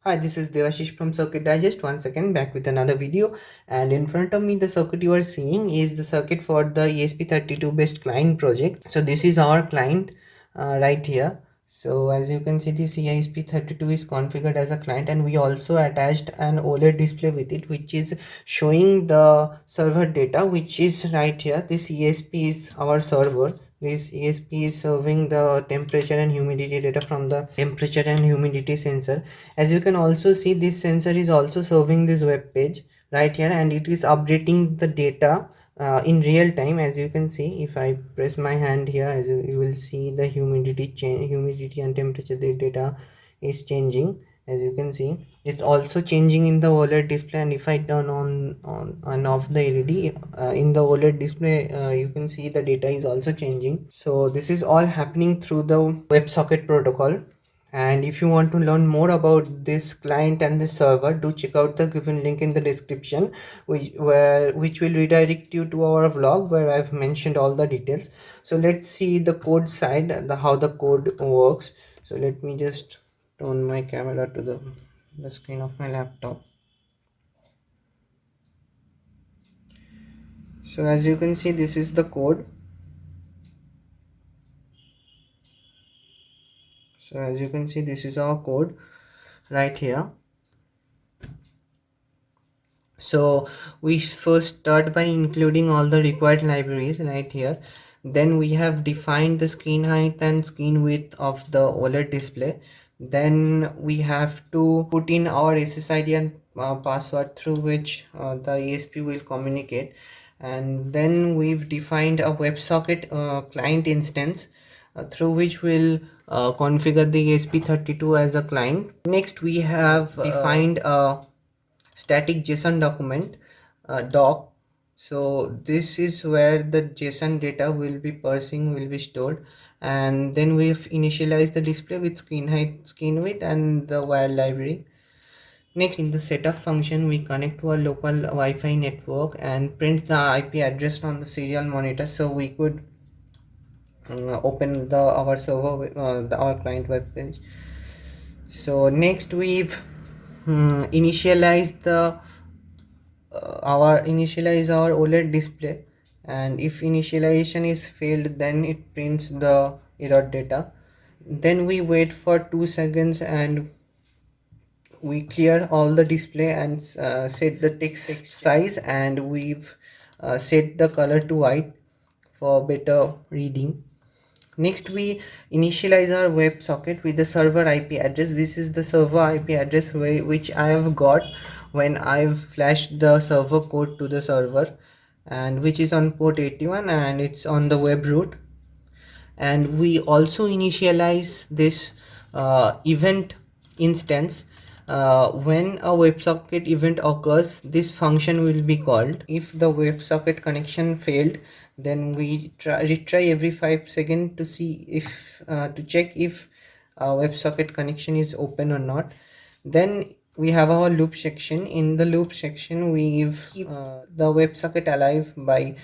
Hi, this is Devashish from Circuit Digest. Once again, back with another video. And in front of me, the circuit you are seeing is the circuit for the ESP32 based client project. So this is our client right here. So as you can see, this ESP32 is configured as a client, and we also attached an OLED display with it, which is showing the server data, which is right here. This ESP is our server. This ESP is serving the temperature and humidity data from the temperature and humidity sensor. As you can also see, this sensor is also serving this web page right here, and it is updating the data in real time. As you can see, if I press my hand here, as you will see, the humidity and temperature data is changing. As you can see, it's also changing in the OLED display, and if I turn on and off the LED in the OLED display, you can see the data is also changing. So this is all happening through the WebSocket protocol. And if you want to learn more about this client and this server, do check out the given link in the description, which will redirect you to our vlog where I've mentioned all the details. So let's see the code side, how the code works. So let me just turn my camera to the screen of my laptop. So as you can see, this is the code. So as you can see, this is our code right here. So we first start by including all the required libraries right here. Then we have defined the screen height and screen width of the OLED display. Then we have to put in our SSID and password through which the ESP will communicate. And then we've defined a WebSocket client instance through which we'll configure the ESP32 as a client. Next we have defined a static JSON document doc. So this is where the JSON data will be stored, and then we've initialized the display with screen height, screen width, and the wire library. Next, in the setup function, we connect to a local Wi-Fi network and print the IP address on the serial monitor, so we could open our server, our client web page. So next, we've initialized our OLED display, and if initialization is failed, then it prints the error data. Then we wait for 2 seconds and we clear all the display and set the text size, and we've set the color to white for better reading. Next, we initialize our WebSocket with the server IP address. This is the server IP address which I have got when I've flashed the server code to the server, and which is on port 81, and it's on the web root. And we also initialize this event instance. When a WebSocket event occurs, this function will be called. If the WebSocket connection failed, then we retry every 5 seconds to see if to check if WebSocket connection is open or not. Then we have our loop section. In the loop section, we keep the WebSocket alive by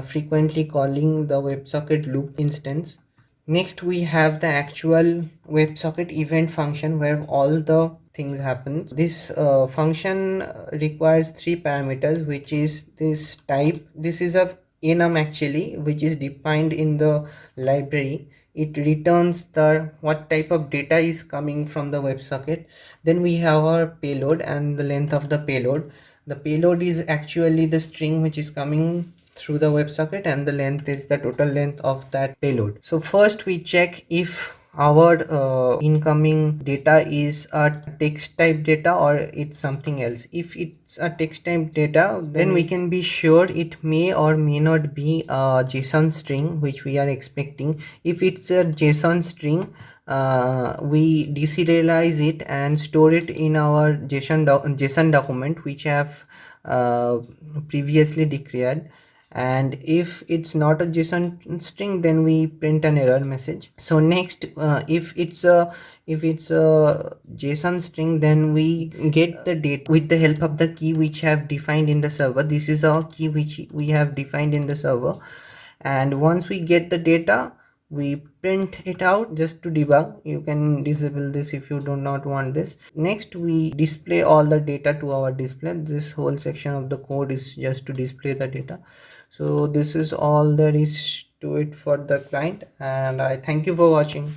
frequently calling the WebSocket loop instance. Next, we have the actual WebSocket event function where all the things happen. This function requires 3 parameters, which is this type. This is a enum actually, which is defined in the library. It returns the what type of data is coming from the WebSocket. Then we have our payload and the length of the payload. The payload is actually the string which is coming through the WebSocket, and the length is the total length of that payload. So first we check if our incoming data is a text type data or it's something else. If it's a text type data, then we can be sure it may or may not be a JSON string which we are expecting. If it's a JSON string, we deserialize it and store it in our JSON document which have previously declared. And if it's not a JSON string, then we print an error message. So next, if it's a JSON string, then we get the data with the help of the key which have defined in the server. This is our key which we have defined in the server, and once we get the data, we print it out just to debug. You can disable this if you do not want this. Next, we display all the data to our display. This whole section of the code is just to display the data. So this is all there is to it for the client, and I thank you for watching.